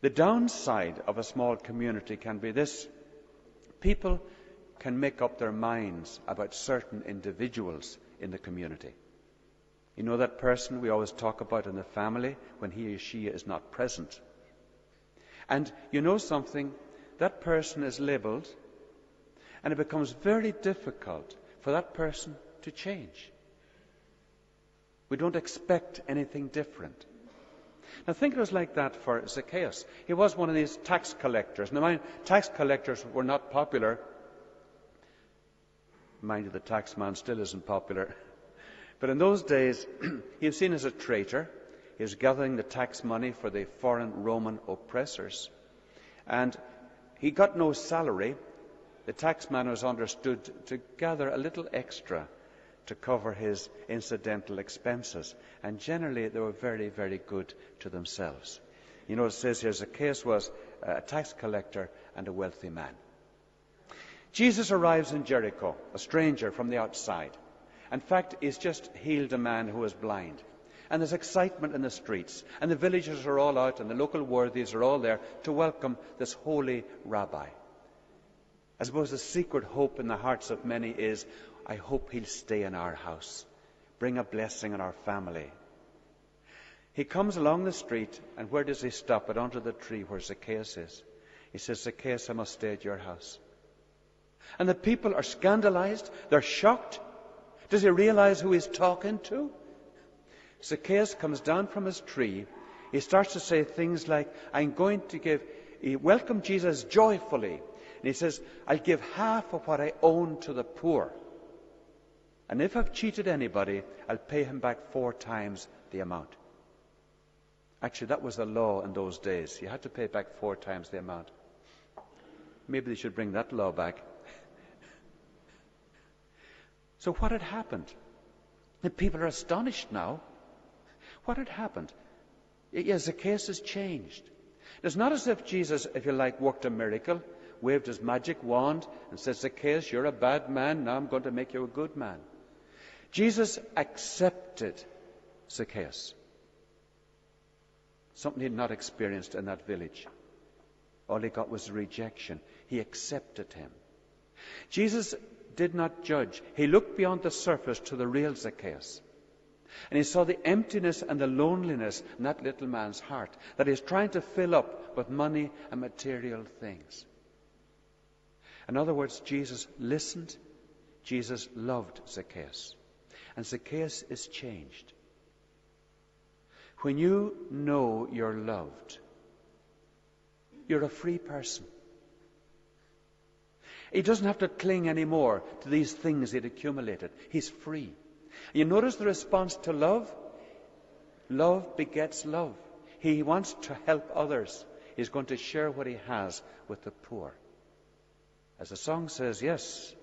The downside of a small community can be this: people can make up their minds about certain individuals in the community. You know that person we always talk about in the family when he or she is not present. And you know something, that person is labelled, and it becomes very difficult for that person to change. We don't expect anything different. Now think it was like that for Zacchaeus. He was one of these tax collectors. Now mind, tax collectors were not popular. Mind you, the tax man still isn't popular. But in those days, he was seen as a traitor. He was gathering the tax money for the foreign Roman oppressors. And he got no salary. The tax man was understood to gather a little extra to cover his incidental expenses. And generally, they were very, very good to themselves. You know, it says here, Zacchaeus was a tax collector and a wealthy man. Jesus arrives in Jericho, a stranger from the outside. In fact, he's just healed a man who was blind. And there's excitement in the streets. And the villagers are all out, and the local worthies are all there to welcome this holy rabbi. I suppose the secret hope in the hearts of many is, I hope he'll stay in our house, bring a blessing on our family. He comes along the street, and where does he stop? But under the tree where Zacchaeus is. He says, Zacchaeus, I must stay at your house. And the people are scandalized. They're shocked. Does he realize who he's talking to? Zacchaeus comes down from his tree. He starts to say things like, he welcomed Jesus joyfully. And he says, I'll give half of what I own to the poor. And if I've cheated anybody, I'll pay him back 4 times the amount. Actually, that was the law in those days. You had to pay back 4 times the amount. Maybe they should bring that law back. So what had happened? The people are astonished now. What had happened? Yes, Zacchaeus has changed. It's not as if Jesus, if you like, worked a miracle, waved his magic wand and said, Zacchaeus, you're a bad man, now I'm going to make you a good man. Jesus accepted Zacchaeus. Something he had not experienced in that village. All he got was rejection. He accepted him. Jesus did not judge. He looked beyond the surface to the real Zacchaeus. And he saw the emptiness and the loneliness in that little man's heart that he's trying to fill up with money and material things. In other words, Jesus listened. Jesus loved Zacchaeus. And Zacchaeus is changed. When you know you're loved, you're a free person. He doesn't have to cling anymore to these things he'd accumulated. He's free. You notice the response to love? Love begets love. He wants to help others. He's going to share what he has with the poor. As the song says, yes,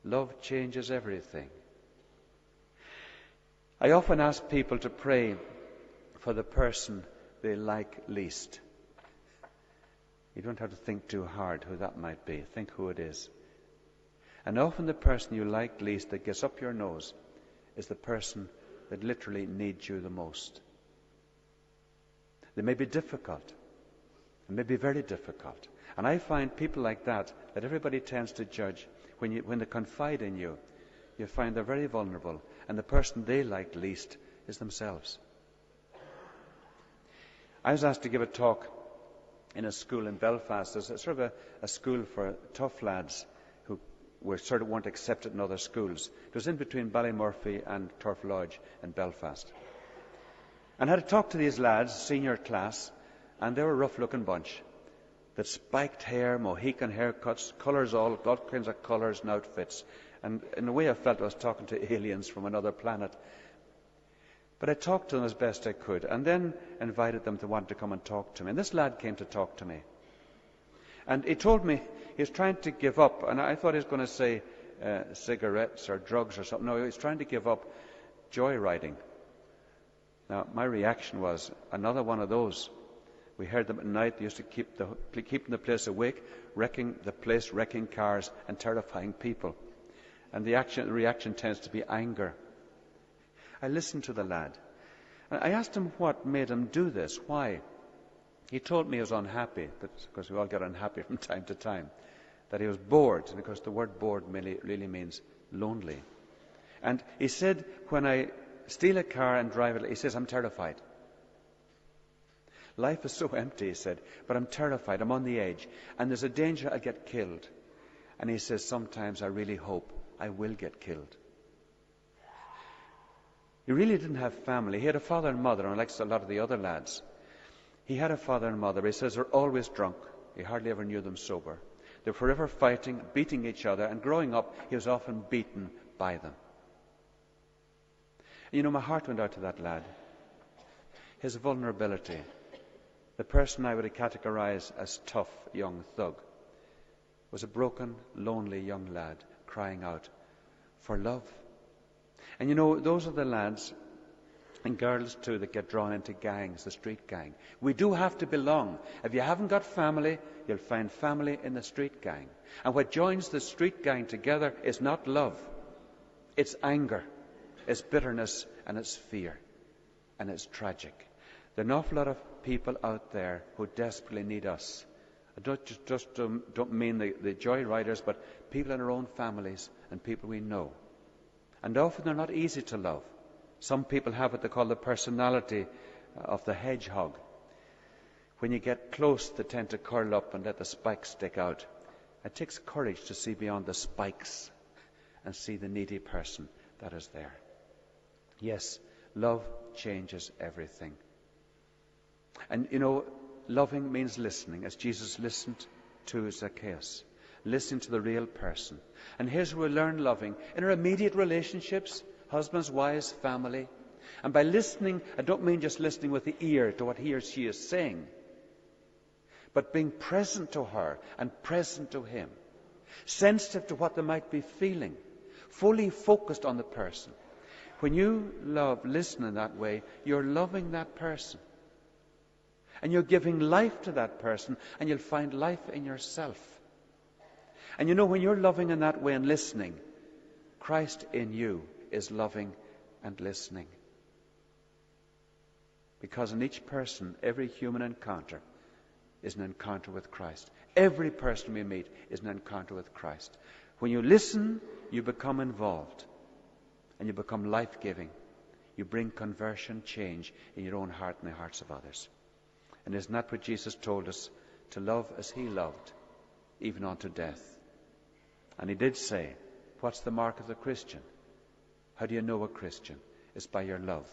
love changes everything. I often ask people to pray for the person they like least. You don't have to think too hard who that might be. Think who it is. And often the person you like least that gets up your nose is the person that literally needs you the most. They may be difficult. They may be very difficult. And I find people like that everybody tends to judge. When they confide in you, you find they're very vulnerable. And the person they like least is themselves. I was asked to give a talk in a school in Belfast. There's sort of a school for tough lads who weren't accepted in other schools. It was in between Ballymurphy and Turf Lodge in Belfast. And I had to talk to these lads, senior class, and they were a rough-looking bunch. That spiked hair, Mohican haircuts, colours, all kinds of colours and outfits. And in a way I felt I was talking to aliens from another planet. But I talked to them as best I could, and then invited them to want to come and talk to me. And this lad came to talk to me. And he told me he was trying to give up, and I thought he was going to say cigarettes or drugs or something. No, he was trying to give up joyriding. Now, my reaction was, another one of those. We heard them at night. They used to keeping the place awake, wrecking cars and terrifying people. And the reaction tends to be anger. I listened to the lad. And I asked him what made him do this. Why? He told me he was unhappy, because we all get unhappy from time to time, that he was bored. And of course the word bored really means lonely. And he said, when I steal a car and drive it, he says, I'm terrified. Life is so empty, he said, but I'm terrified. I'm on the edge. And there's a danger I'll get killed. And he says, sometimes I really hope I will get killed. He really didn't have family. He had a father and mother, unlike a lot of the other lads. He had a father and mother. He says they're always drunk. He hardly ever knew them sober. They were forever fighting, beating each other, and growing up, he was often beaten by them. And you know, my heart went out to that lad. His vulnerability, the person I would categorize as tough young thug, was a broken, lonely young lad crying out for love. And you know, those are the lads and girls too that get drawn into gangs, the street gang. We do have to belong. If you haven't got family, you'll find family in the street gang. And what joins the street gang together is not love. It's anger, it's bitterness, and it's fear. And it's tragic. There are an awful lot of people out there who desperately need us. I don't mean the joyriders, but people in our own families and people we know. And often they're not easy to love. Some people have what they call the personality of the hedgehog. When you get close, they tend to curl up and let the spikes stick out. It takes courage to see beyond the spikes and see the needy person that is there. Yes, love changes everything. And you know, loving means listening, as Jesus listened to Zacchaeus. Listening to the real person. And here's where we learn loving. In our immediate relationships, husbands, wives, family. And by listening, I don't mean just listening with the ear to what he or she is saying, but being present to her and present to him. Sensitive to what they might be feeling. Fully focused on the person. When you listen in that way, you're loving that person. And you're giving life to that person, and you'll find life in yourself. And you know, when you're loving in that way and listening, Christ in you is loving and listening. Because in each person, every human encounter is an encounter with Christ. Every person we meet is an encounter with Christ. When you listen, you become involved. And you become life-giving. You bring conversion, change in your own heart and the hearts of others. And isn't that what Jesus told us? To love as he loved, even unto death. And he did say, what's the mark of the Christian? How do you know a Christian? It's by your love.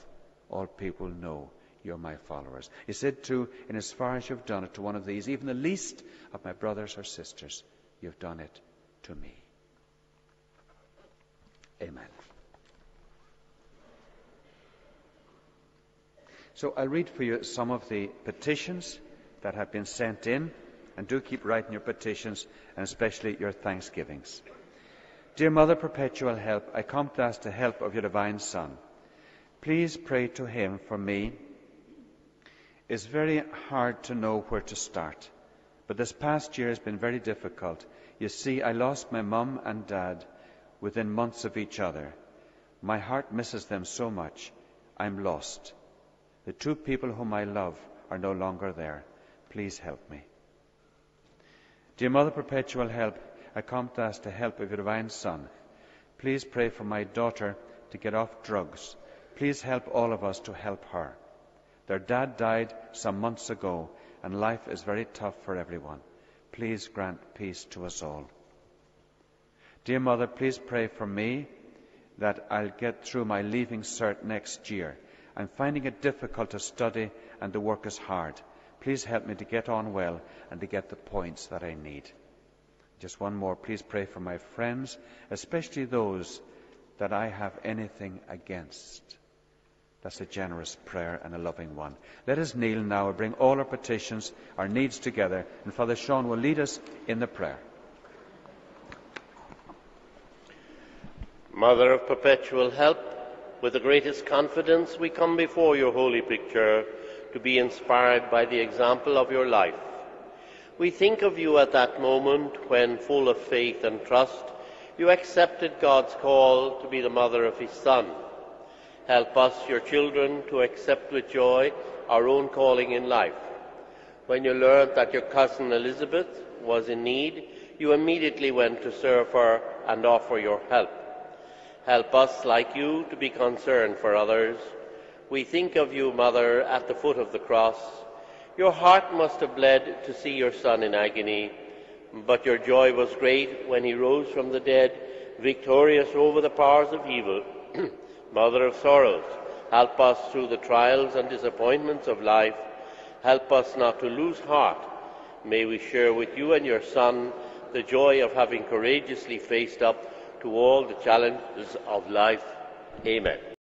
All people know you're my followers. He said too, in as far as you've done it to one of these, even the least of my brothers or sisters, you've done it to me. Amen. So I'll read for you some of the petitions that have been sent in. And do keep writing your petitions, and especially your thanksgivings. Dear Mother Perpetual Help, I come to ask the help of your Divine Son. Please pray to him for me. It's very hard to know where to start, but this past year has been very difficult. You see, I lost my mum and dad within months of each other. My heart misses them so much. I'm lost. The two people whom I love are no longer there. Please help me. Dear Mother Perpetual Help, I come to ask the help of your Divine Son. Please pray for my daughter to get off drugs. Please help all of us to help her. Their dad died some months ago, and life is very tough for everyone. Please grant peace to us all. Dear Mother, please pray for me that I'll get through my leaving cert next year. I'm finding it difficult to study, and the work is hard. Please help me to get on well and to get the points that I need. Just one more. Please pray for my friends, especially those that I have anything against. That's a generous prayer and a loving one. Let us kneel now and bring all our petitions, our needs together, and Father Sean will lead us in the prayer. Mother of Perpetual Help, with the greatest confidence we come before your holy picture to be inspired by the example of your life. We think of you at that moment when, full of faith and trust, you accepted God's call to be the mother of his Son. Help us, your children, to accept with joy our own calling in life. When you learned that your cousin Elizabeth was in need, you immediately went to serve her and offer your help. Help us, like you, to be concerned for others. We think of you, Mother, at the foot of the cross. Your heart must have bled to see your son in agony, but your joy was great when he rose from the dead, victorious over the powers of evil. Mother of sorrows, help us through the trials and disappointments of life. Help us not to lose heart. May we share with you and your Son the joy of having courageously faced up to all the challenges of life. Amen.